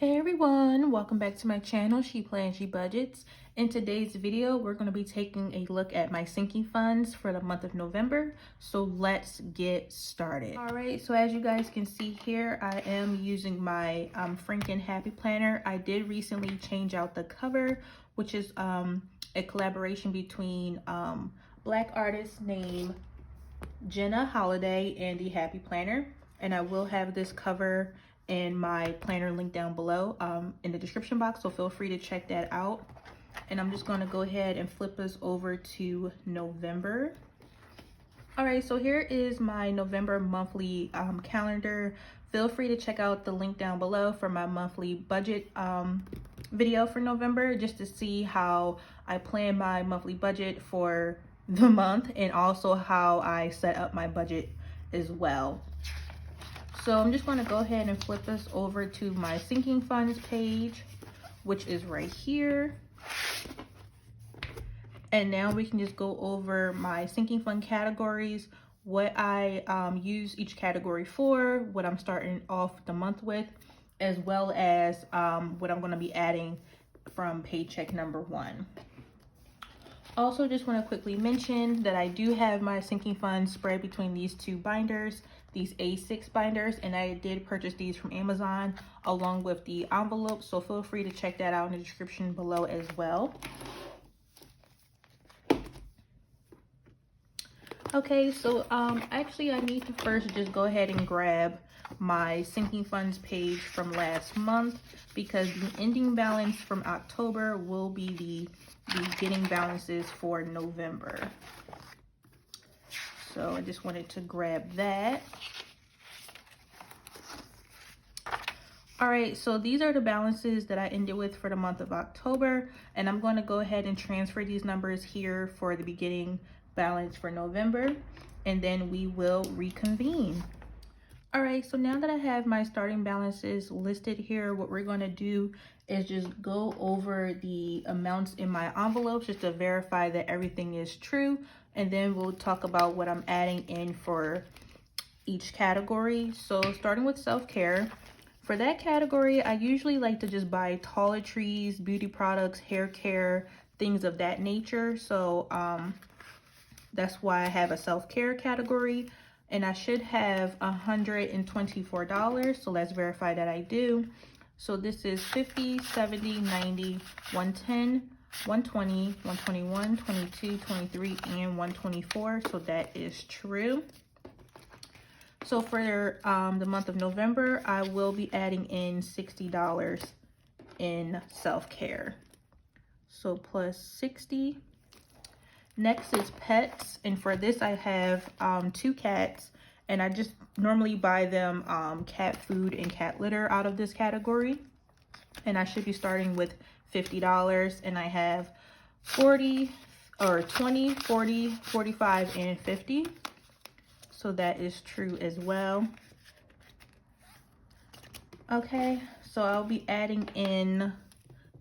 Hey everyone, welcome back to my channel, She Plans, She Budgets. In today's video, we're going to be taking a look at my sinking funds for the month of November. So let's get started. All right, so as you guys can see here, I am using my Franken Happy Planner. I did recently change out the cover, which is a collaboration between Black artist named Jenna Holiday and the Happy Planner. And I will have this cover and my planner link down below in the description box, so feel free to check that out. And I'm just going to go ahead and flip this over to November. All right, so here is my November monthly calendar. Feel free to check out the link down below for my monthly budget video for November, just to see how I plan my monthly budget for the month and also how I set up my budget as well. So I'm just going to go ahead and flip this over to my sinking funds page, which is right here. And now we can just go over my sinking fund categories, what I use each category for, what I'm starting off the month with, as well as what I'm going to be adding from paycheck number 1. Also, just want to quickly mention that I do have my sinking funds spread between these two binders, these A6 binders, and I did purchase these from Amazon along with the envelope, so feel free to check that out in the description below as well. Okay, so actually I need to first just go ahead and grab my sinking funds page from last month, because the ending balance from October will be the beginning balances for November. So I just wanted to grab that. All right, so these are the balances that I ended with for the month of October, and I'm going to go ahead and transfer these numbers here for the beginning balance for November, and then we will reconvene. All right, so now that I have my starting balances listed here, what we're going to do is just go over the amounts in my envelopes just to verify that everything is true, and then we'll talk about what I'm adding in for each category. So starting with self-care, for that category, I usually like to just buy toiletries, beauty products, hair care, things of that nature. So that's why I have a self-care category. And I should have $124, so let's verify that I do. So this is 50, 70, 90, 110, 120, 121, 22, 23, and 124, so that is true. So for the month of November, I will be adding in $60 in self-care. So plus 60. Next is pets, and for this I have 2 cats, and I just normally buy them cat food and cat litter out of this category, and I should be starting with $50, and I have 40 or 20, 40, 45, and 50, so that is true as well. Okay, so I'll be adding in,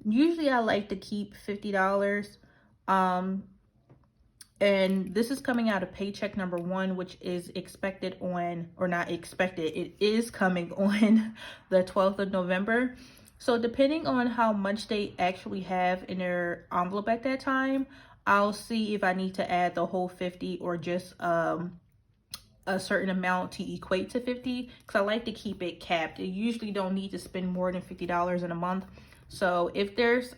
usually I like to keep $50, and this is coming out of paycheck number 1, which is expected on, or not expected, it is coming on the 12th of November. So depending on how much they actually have in their envelope at that time, I'll see if I need to add the whole 50 or just a certain amount to equate to 50, because I like to keep it capped. You usually don't need to spend more than $50 in a month. So if there's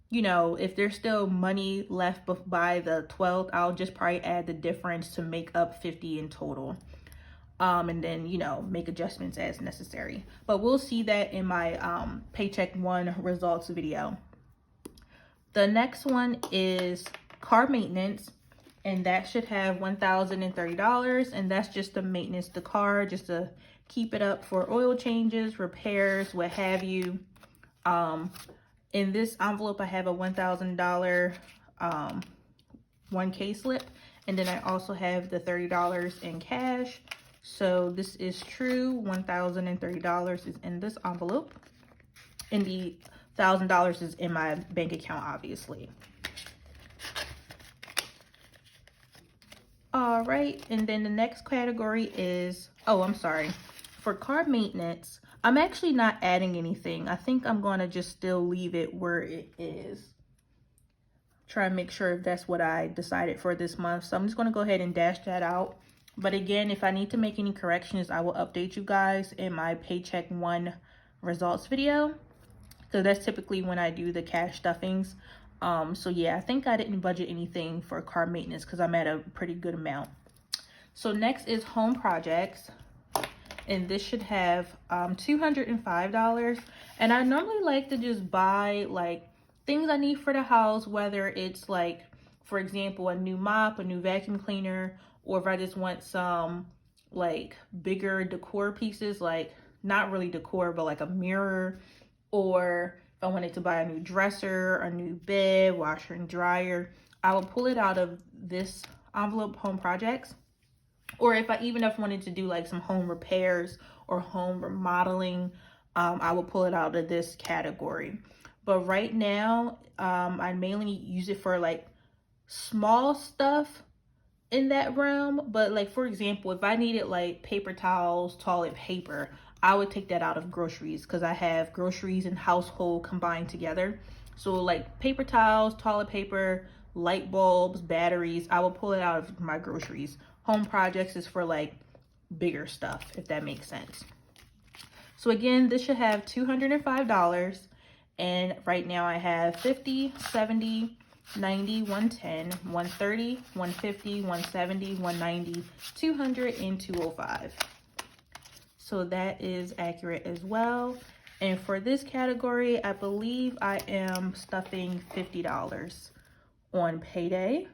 you know, if there's still money left by the 12th, I'll just probably add the difference to make up 50 in total. And then, you know, make adjustments as necessary. But we'll see that in my paycheck 1 results video. The next one is car maintenance, and that should have $1,030, and that's just to maintenance the car, just to keep it up for oil changes, repairs, what have you. In this envelope, I have a $1,000 1K slip, and then I also have the $30 in cash. So this is true, $1,030 is in this envelope, and the $1,000 is in my bank account, obviously. All right, and then the next category is, oh, I'm sorry. For car maintenance, I'm actually not adding anything. I think I'm going to just still leave it where it is. Try and make sure if that's what I decided for this month. So I'm just going to go ahead and dash that out. But again, if I need to make any corrections, I will update you guys in my paycheck 1 results video. So that's typically when I do the cash stuffings. So yeah, I think I didn't budget anything for car maintenance because I'm at a pretty good amount. So next is home projects. And this should have $205. And I normally like to just buy like things I need for the house, whether it's like, for example, a new mop, a new vacuum cleaner, or if I just want some like bigger decor pieces, like not really decor, but like a mirror, or if I wanted to buy a new dresser, a new bed, washer and dryer, I will pull it out of this envelope, home projects. Or if I wanted to do like some home repairs or home remodeling, I will pull it out of this category. But right now, I mainly use it for like small stuff in that realm. But like, for example, if I needed like paper towels, toilet paper, I would take that out of groceries because I have groceries and household combined together. So like paper towels, toilet paper, light bulbs, batteries, I will pull it out of my groceries. Home projects is for like bigger stuff, if that makes sense. So again, this should have $205. And right now I have 50, 70, 90, 110, 130, 150, 170, 190, 200, and 205. So that is accurate as well. And for this category, I believe I am stuffing $50 on payday.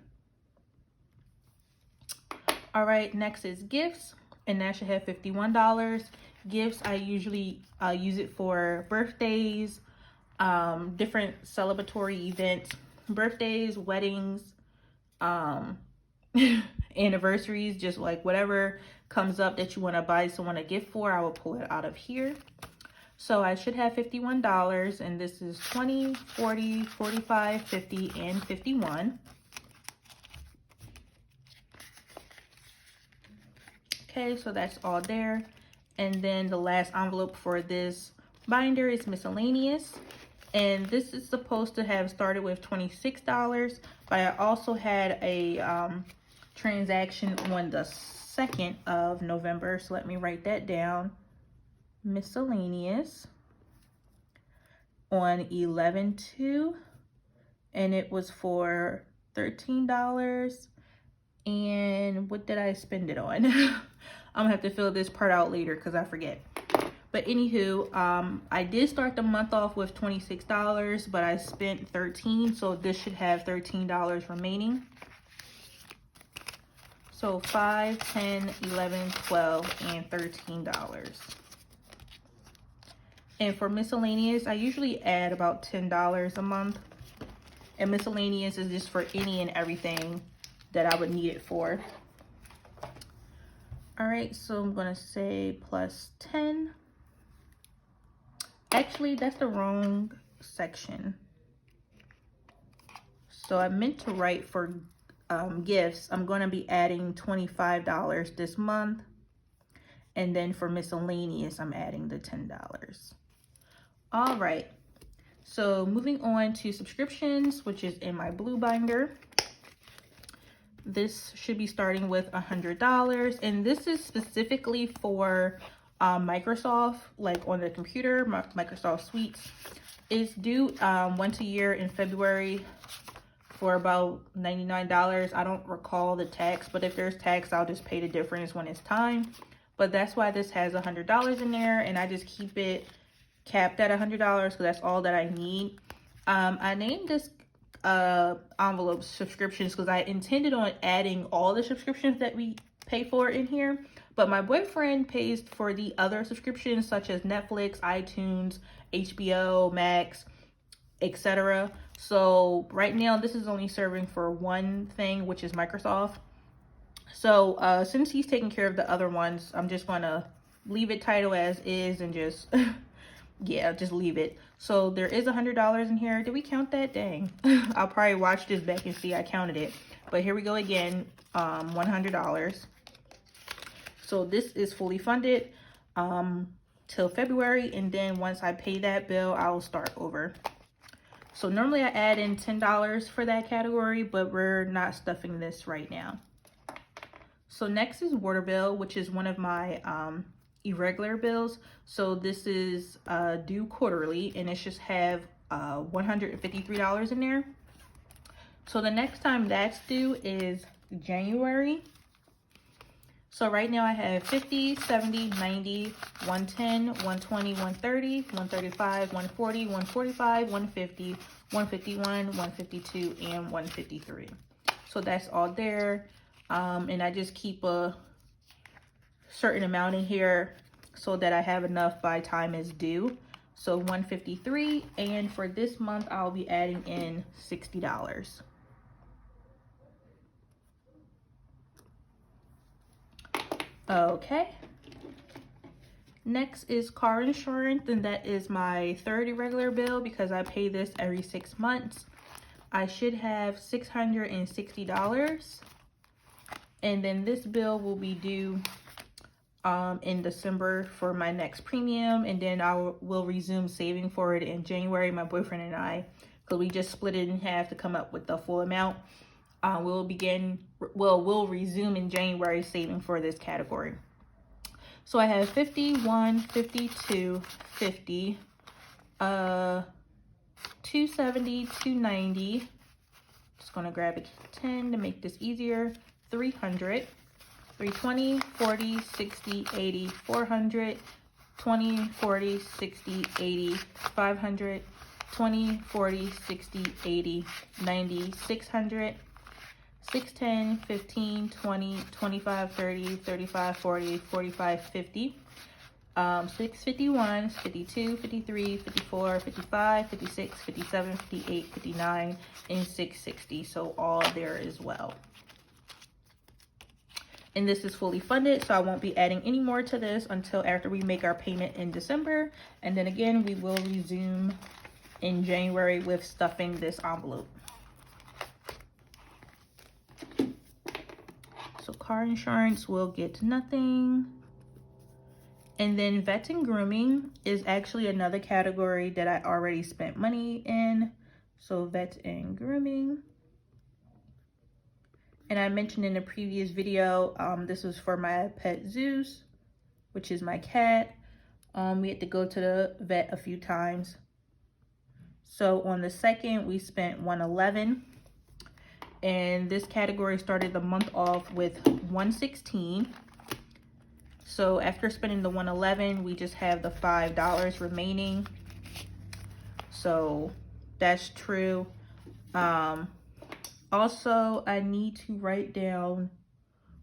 All right, next is gifts, and that should have $51. Gifts, I usually use it for birthdays, different celebratory events, birthdays, weddings, anniversaries, just like whatever comes up that you want to buy someone a gift for, I will pull it out of here. So I should have $51, and this is 20, 40, 45, 50, and 51. Okay, so that's all there. And then the last envelope for this binder is miscellaneous. And this is supposed to have started with $26, but I also had a transaction on the 2nd of November. So let me write that down. Miscellaneous on 11/2, and it was for $13. And what did I spend it on? I'm gonna have to fill this part out later because I forget. But anywho, I did start the month off with $26, but I spent $13, so this should have $13 remaining. So 5, 10, 11, 12, and $13. And for miscellaneous, I usually add about $10 a month. And miscellaneous is just for any and everything that I would need it for. All right, so I'm gonna say plus 10. Actually, that's the wrong section. So I meant to write for gifts. I'm gonna be adding $25 this month. And then for miscellaneous, I'm adding the $10. All right, so moving on to subscriptions, which is in my blue binder. This should be starting with $100, and this is specifically for Microsoft, like on the computer, Microsoft Suites. It's due once a year in February for about $99. I don't recall the tax, but if there's tax, I'll just pay the difference when it's time. But that's why this has $100 in there, and I just keep it capped at $100 because that's all that I need. I named this envelope subscriptions because I intended on adding all the subscriptions that we pay for in here, but my boyfriend pays for the other subscriptions such as Netflix, iTunes, HBO Max, etc. So right now this is only serving for one thing, which is Microsoft. So since he's taking care of the other ones, I'm just gonna leave it title as is and just yeah, just leave it. So there is $100 in here. Did we count that? Dang. I'll probably watch this back and see I counted it. But here we go again, $100. So this is fully funded. till February, and then once I pay that bill, I will start over. So normally I add in $10 for that category, but we're not stuffing this right now. So next is water bill, which is one of my irregular bills. So this is due quarterly, and it should have $153 in there. So the next time that's due is January. So right now I have 50, 70, 90, 110, 120, 130, 135, 140, 145, 150, 151, 152, and 153. So that's all there. And I just keep a certain amount in here so that I have enough by time is due. So 153, and for this month I'll be adding in $60. Okay. Next is car insurance, and that is my third irregular bill because I pay this every 6 months. I should have $660. And then this bill will be due in December for my next premium, and then I will resume saving for it in January. My boyfriend and I, because we just split it in half to come up with the full amount. We'll resume in January saving for this category. So I have 51, 52, 50, 270, 290. Just gonna grab a 10 to make this easier. 300, 320, 40, 60, 80, 400, 20, 40, 60, 80, 500, 20, 40, 60, 80, 90, 600, 610, 15, 20, 25, 30, 35, 40, 45, 50, 651, 52, 53, 54, 55, 56, 57, 58, 59, and 660. So all there as well. And this is fully funded, so I won't be adding any more to this until after we make our payment in December. And then again, we will resume in January with stuffing this envelope. So car insurance will get nothing. And then vet and grooming is actually another category that I already spent money in. So vet and grooming. And I mentioned in a previous video, this was for my pet Zeus, which is my cat. We had to go to the vet a few times. So on the 2nd, we spent $111. And this category started the month off with $116. So after spending the $111, we just have the $5 remaining. So that's true. Also, I need to write down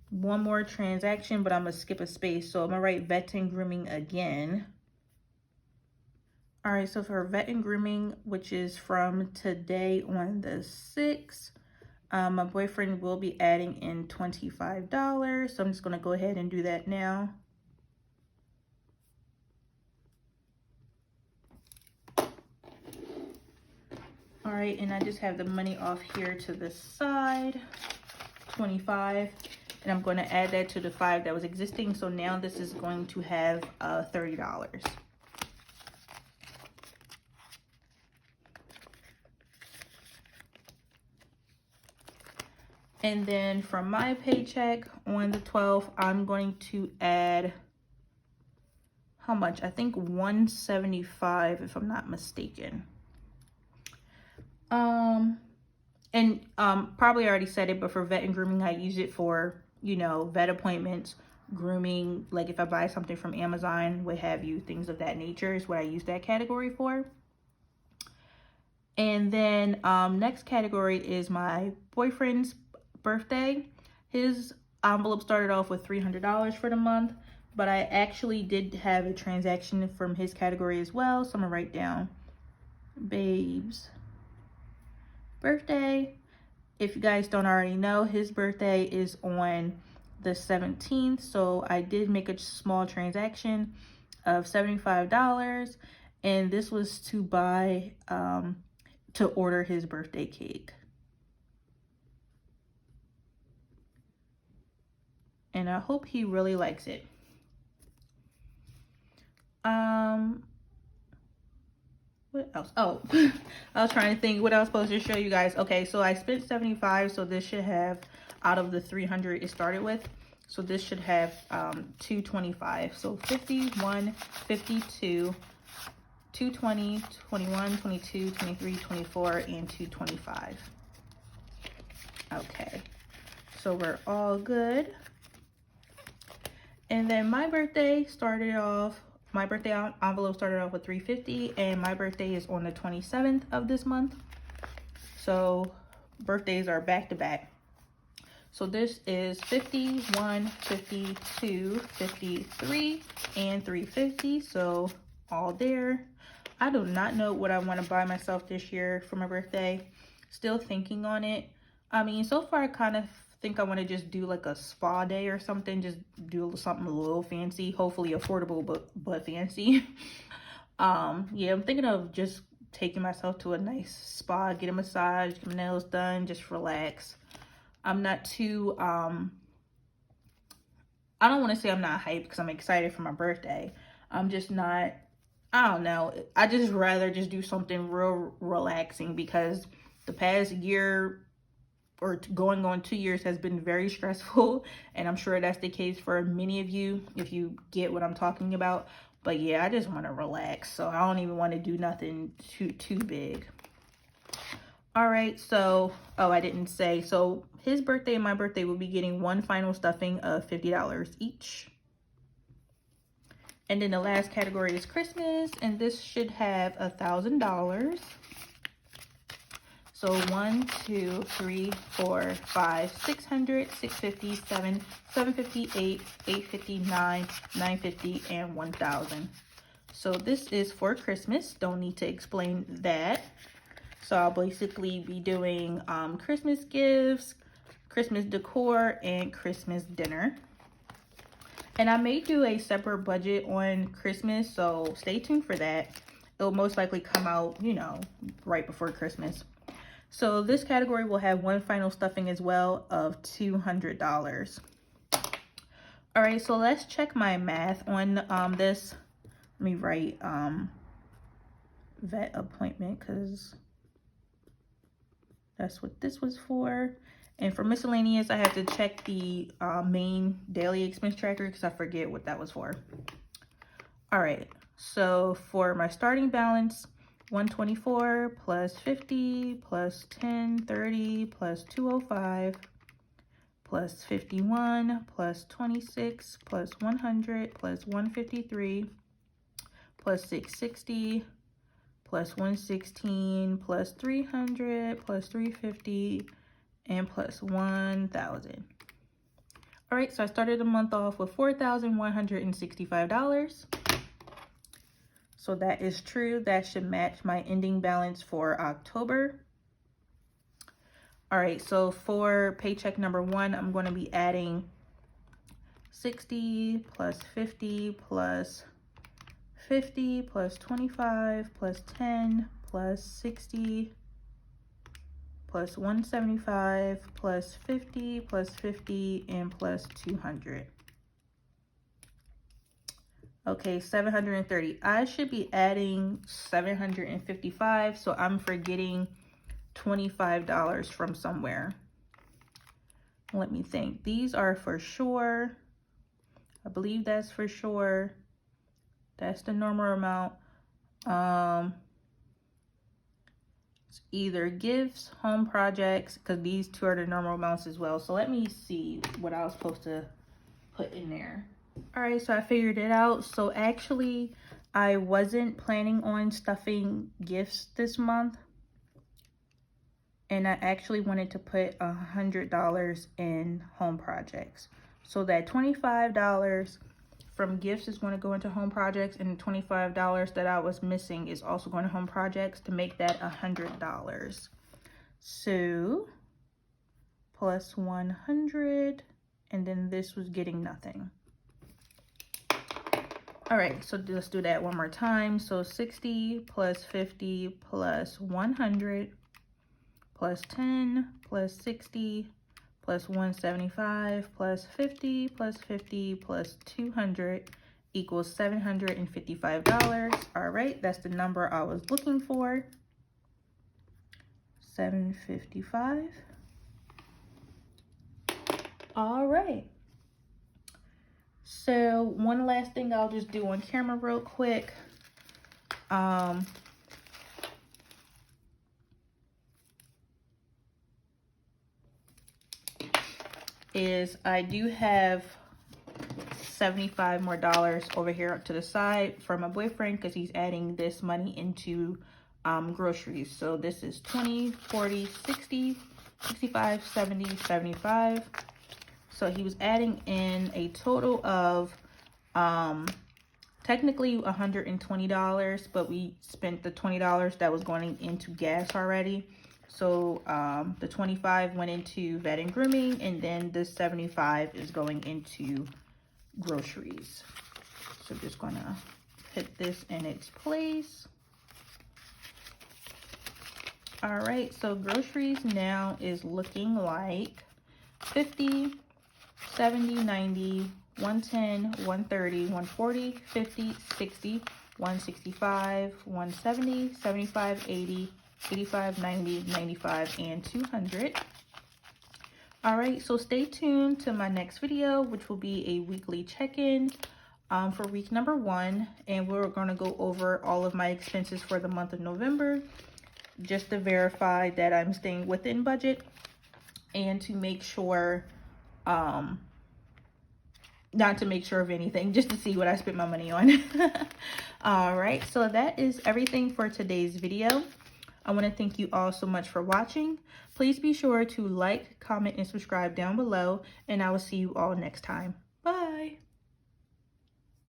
one more transaction, but I'm gonna skip a space. So I'm gonna write vet and grooming again. All right, so for vet and grooming, which is from today on the 6th, my boyfriend will be adding in $25. So I'm just gonna go ahead and do that now. All right, and I just have the money off here to the side, 25, and I'm going to add that to the 5 that was existing. So now this is going to have $30. And then from my paycheck on the 12th, I'm going to add, how much? I think $175 if I'm not mistaken. Probably already said it, but for vet and grooming, I use it for, you know, vet appointments, grooming, like if I buy something from Amazon, what have you, things of that nature is what I use that category for. And then next category is my boyfriend's birthday. His envelope started off with $300 for the month, but I actually did have a transaction from his category as well. So I'm gonna write down babe's birthday. If you guys don't already know, his birthday is on the 17th. So I did make a small transaction of $75, and this was to buy, to order his birthday cake. And I hope he really likes it. What else? Oh, I was trying to think what I was supposed to show you guys. Okay, so I spent 75, so this should have, out of the 300 it started with, so this should have 225. So 51, 52, 220, 21, 22, 23, 24, and 225. Okay, so we're all good. And then my birthday envelope started off with $350, and my birthday is on the 27th of this month. So birthdays are back to back. So this is 51, 52, 53, and 350. So all there. I do not know what I want to buy myself this year for my birthday. Still thinking on it. I mean, so far I kind of think I want to just do like a spa day or something. Just do something a little fancy, hopefully affordable, but fancy. Yeah, I'm thinking of just taking myself to a nice spa, get a massage, get my nails done, just relax. I'm not too, I don't want to say I'm not hyped because I'm excited for my birthday. I'm just not, I don't know. I just rather just do something real relaxing because the past year or going on 2 years has been very stressful, and I'm sure that's the case for many of you if you get what I'm talking about. But yeah, I just want to relax, so I don't even want to do nothing too big. All right, so I didn't say, so his birthday and my birthday will be getting one final stuffing of $50 each. And then the last category is Christmas, and this should have $1,000. So 1, 2, 3, 4, 5, 600, 650, 758, 859, 950, and 1,000. So this is for Christmas. Don't need to explain that. So I'll basically be doing Christmas gifts, Christmas decor, and Christmas dinner. And I may do a separate budget on Christmas, so stay tuned for that. It'll most likely come out, you know, right before Christmas. So this category will have one final stuffing as well of $200. All right, so let's check my math on this. Let me write vet appointment because that's what this was for. And for miscellaneous, I have to check the main daily expense tracker because I forget what that was for. All right, so for my starting balance, 124 plus 50 plus 10, 30 plus 205 plus 51 plus 26 plus 100 plus 153 plus 660 plus 116 plus 300 plus 350 and plus 1,000. All right, so I started the month off with $4,165. So that is true. That should match my ending balance for October. All right, so for paycheck number 1, I'm going to be adding 60 plus 50 plus 50 plus 25 plus 10 plus 60 plus 175 plus 50 plus 50 and plus 200. Okay, 730. I should be adding 755, so I'm forgetting $25 from somewhere. Let me think. These are for sure. I believe that's for sure. That's the normal amount. It's either gifts, home projects, because these two are the normal amounts as well. So let me see what I was supposed to put in there. All right, so I figured it out. So actually, I wasn't planning on stuffing gifts this month. And I actually wanted to put $100 in home projects. So that $25 from gifts is going to go into home projects, and the $25 that I was missing is also going to home projects to make that $100. So plus 100, and then this was getting nothing. All right, so let's do that one more time. So 60 plus 50 plus 100 plus 10 plus 60 plus 175 plus 50 plus 50 plus 200 equals $755. All right, that's the number I was looking for. 755. All right. So one last thing I'll just do on camera real quick. Is I do have $75 more over here to the side for my boyfriend because he's adding this money into groceries. So this is 20, 40, 60, 65, 70, 75. So he was adding in a total of technically $120, but we spent the $20 that was going into gas already. So the 25 went into vet and grooming, and then the 75 is going into groceries. So just gonna put this in its place. All right, so groceries now is looking like 50, 70, 90, 110, 130, 140, 50, 60, 165, 170, 75, 80, 85, 90, 95, and 200. All right, so stay tuned to my next video, which will be a weekly check-in for week number 1. And we're going to go over all of my expenses for the month of November, just to verify that I'm staying within budget and to make sure, not to make sure of anything, just to see what I spent my money on. All right, so that is everything for today's video. I want to thank you all so much for watching. Please be sure to like, comment, and subscribe down below, and I will see you all next time.